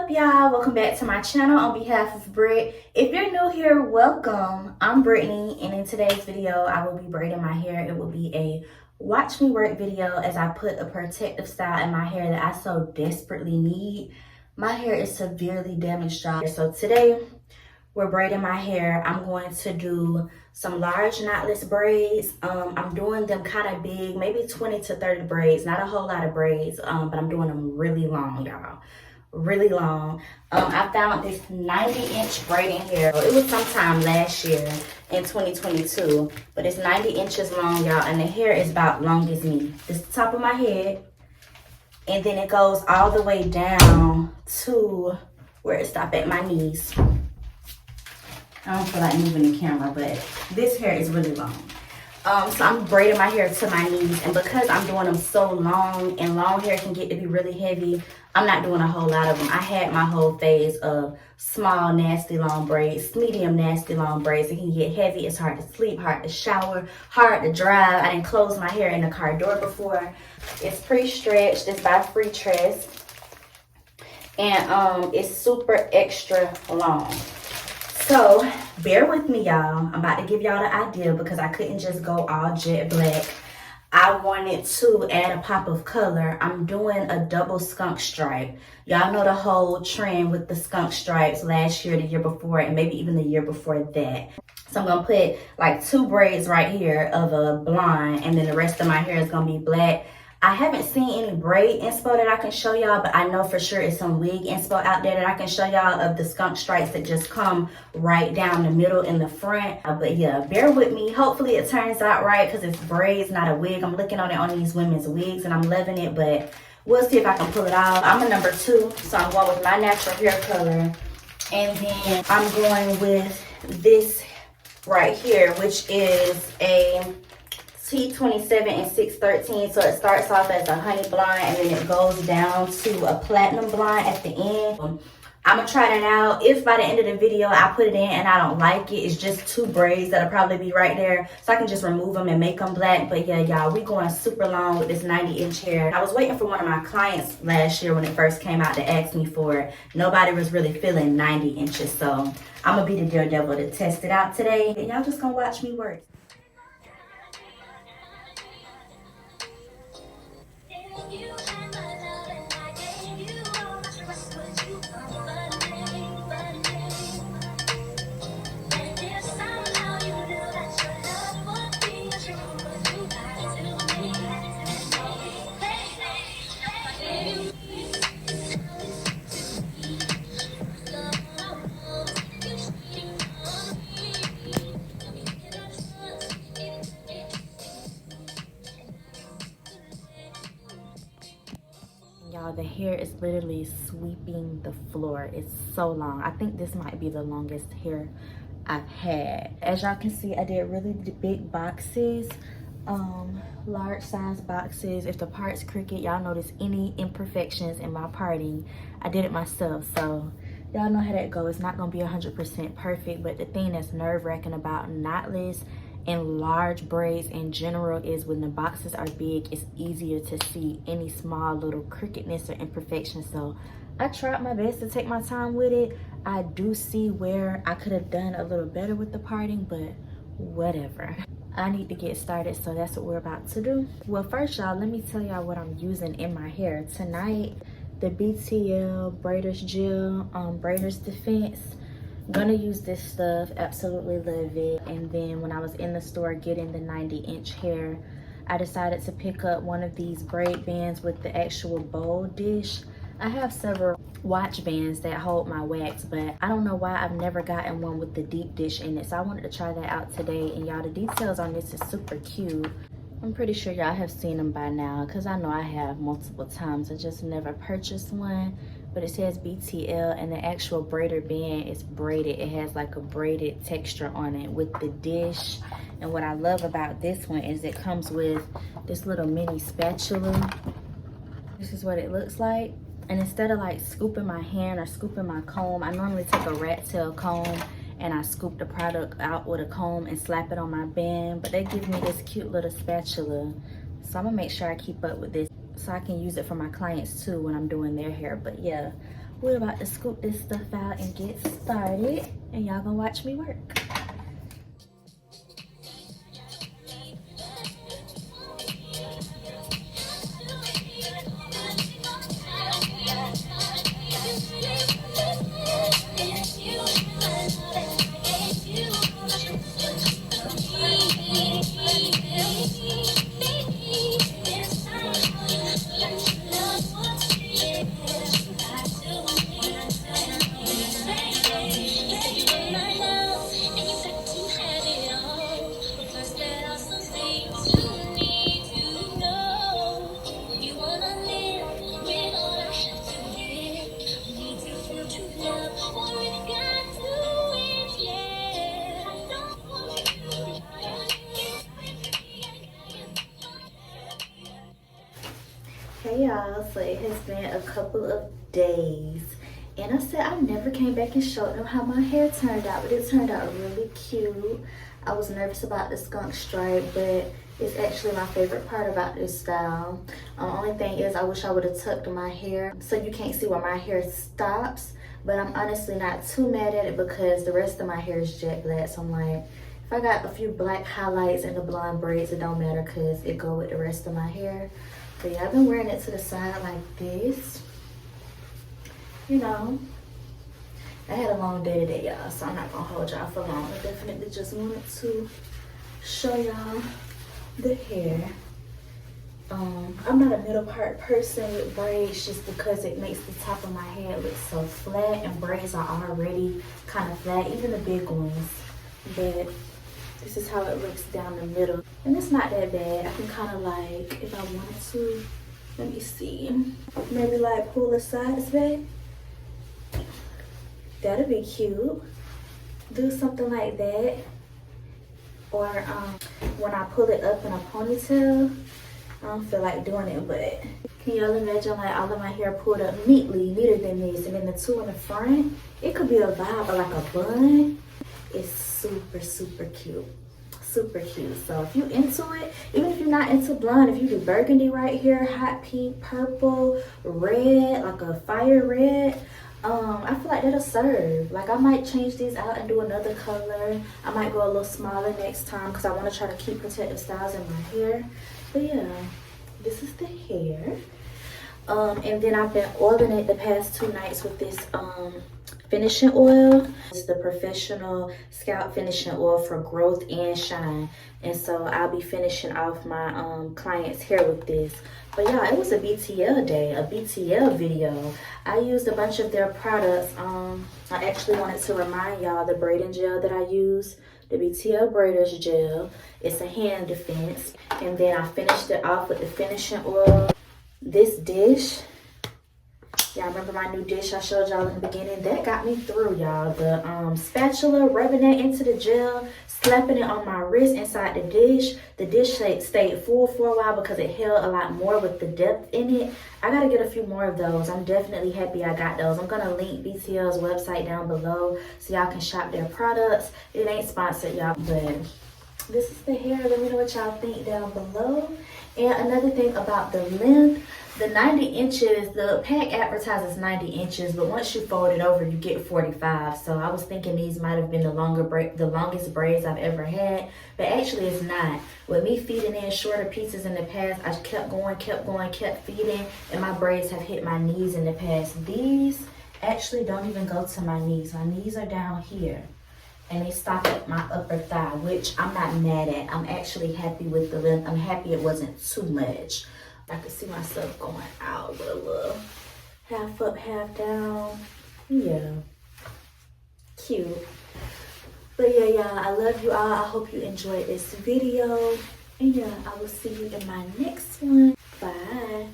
up, y'all? Welcome back to my channel on behalf of Brit. If you're new here, welcome. I'm Brittany, and in today's video, I will be braiding my hair. It will be a watch me work video as I put a protective style in my hair that I so desperately need. My hair is severely damaged, y'all. So today, we're braiding my hair. I'm going to do some large knotless braids. I'm doing them kind of big, maybe 20 to 30 braids, not a whole lot of braids, but I'm doing them really long, y'all. Really long. I found this 90-inch braiding hair. It was sometime last year in 2022, but it's 90 inches long, y'all, and the hair is about long as me. This is the top of my head, and then it goes all the way down to where it stops at my knees. I don't feel like moving the camera, but this hair is really long. So I'm braiding my hair to my knees, and because I'm doing them so long, and long hair can get to be really heavy, I'm not doing a whole lot of them. I had my whole phase of small, nasty, long braids, medium, nasty, long braids. It can get heavy. It's hard to sleep, hard to shower, hard to drive. I didn't close my hair in the car door before. It's pre-stretched. It's by Tress, and it's super extra long. So bear with me, y'all. I'm about to give y'all the idea because I couldn't just go all jet black. I wanted to add a pop of color. I'm doing a double skunk stripe. Y'all know the whole trend with the skunk stripes last year, the year before, and maybe even the year before that. So I'm gonna put like 2 braids right here of a blonde, and then the rest of my hair is gonna be black. I haven't seen any braid inspo that I can show y'all, but I know for sure it's some wig inspo out there that I can show y'all of the skunk stripes that just come right down the middle in the front. But yeah, bear with me. Hopefully it turns out right because it's braids, not a wig. I'm looking on it on these women's wigs and I'm loving it, but we'll see if I can pull it off. I'm a number 2, so I'm going with my natural hair color. And then I'm going with this right here, which is a T27 and 613. So it starts off as a honey blonde and then it goes down to a platinum blonde at the end. I'm gonna try that out. If by the end of the video I put it in and I don't like it, it's just 2 braids that'll probably be right there, so I can just remove them and make them black. But yeah, y'all, we going super long with this 90-inch hair. I was waiting for one of my clients last year when it first came out to ask me for it. Nobody was really feeling 90 inches, so I'm gonna be the daredevil to test it out today, and y'all just gonna watch me work. Y'all, the hair is literally sweeping the floor. It's so long. I think this might be the longest hair I've had. As y'all can see, I did really big boxes, large size boxes. If the part's crooked, y'all notice any imperfections in my parting, I did it myself. So y'all know how that goes. It's not gonna be 100% perfect, but the thing that's nerve-wracking about knotless and large braids in general is when the boxes are big, it's easier to see any small little crookedness or imperfection. So I tried my best to take my time with it. I do see where I could have done a little better with the parting, but whatever. I need to get started, so that's what we're about to do. Well, first, y'all, let me tell y'all what I'm using in my hair tonight. The BTL Braiders Gel Braider's Defense. Gonna use this stuff, absolutely love it. And then when I was in the store getting the 90-inch hair, I decided to pick up one of these braid bands with the actual bowl dish. I have several watch bands that hold my wax, but I don't know why I've never gotten one with the deep dish in it. So I wanted to try that out today. And y'all, the details on this is super cute. I'm pretty sure y'all have seen them by now because I know I have multiple times. I just never purchased one. But it says BTL, and the actual braider band is braided. It has like a braided texture on it with the dish. And what I love about this one is it comes with this little mini spatula. This is what it looks like. And instead of like scooping my hand or scooping my comb, I normally take a rat tail comb and I scoop the product out with a comb and slap it on my band. But they give me this cute little spatula. So I'm gonna make sure I keep up with this so I can use it for my clients too when I'm doing their hair. But yeah, we're about to scoop this stuff out and get started, and y'all gonna watch me work. Hey y'all, so it has been a couple of days, and I said I never came back and showed them how my hair turned out, but it turned out really cute. I was nervous about the skunk stripe, but it's actually my favorite part about this style. Only thing is I wish I would have tucked my hair so you can't see where my hair stops, but I'm honestly not too mad at it because the rest of my hair is jet black, so I'm like, if I got a few black highlights and the blonde braids, it don't matter because it go with the rest of my hair. But yeah, I've been wearing it to the side like this. You know, I had a long day today, y'all, so I'm not gonna hold y'all for long. I definitely just wanted to show y'all the hair. I'm not a middle part person with braids just because it makes the top of my head look so flat, and braids are already kind of flat, even the big ones. But this is how it looks down the middle. And it's not that bad. I can kind of like, if I wanted to, let me see. Maybe like pull the sides back. That'd be cute. Do something like that. Or when I pull it up in a ponytail, I don't feel like doing it, but can y'all imagine like all of my hair pulled up neater than this, and then the two in the front? It could be a vibe, or like a bun. It's super cute, super cute. So if you into it, even if you're not into blonde, if you do burgundy right here, hot pink, purple, red, like a fire red, I feel like that'll serve. Like I might change these out and do another color. I might go a little smaller next time because I want to try to keep protective styles in my hair. But yeah, this is the hair. And then I've been oiling it the past 2 nights with this finishing oil. It's the Professional Scalp Finishing Oil for growth and shine. And so I'll be finishing off my client's hair with this. But yeah, it was a BTL day, a BTL video. I used a bunch of their products. I actually wanted to remind y'all the braiding gel that I use, the BTL Braiders Gel. It's a hand defense. And then I finished it off with the finishing oil. This dish, y'all remember my new dish I showed y'all in the beginning? That got me through, y'all. The spatula, rubbing that into the gel, slapping it on my wrist inside the dish. The dish stayed full for a while because it held a lot more with the depth in it. I gotta get a few more of those. I'm definitely happy I got those. I'm gonna link BTL's website down below so y'all can shop their products. It ain't sponsored, y'all, but this is the hair. Let me know what y'all think down below. And another thing about the length, the 90 inches, the pack advertises 90 inches, but once you fold it over, you get 45. So I was thinking these might have been the longest braids I've ever had, but actually it's not. With me feeding in shorter pieces in the past, I kept going, kept feeding, and my braids have hit my knees in the past. These actually don't even go to my knees. My knees are down here, and they stop at my upper thigh, which I'm not mad at. I'm actually happy with the length. I'm happy it wasn't too much. I could see myself going out with a little half up, half down. Yeah, cute. But yeah, y'all, I love you all. I hope you enjoyed this video. And yeah, I will see you in my next one. Bye.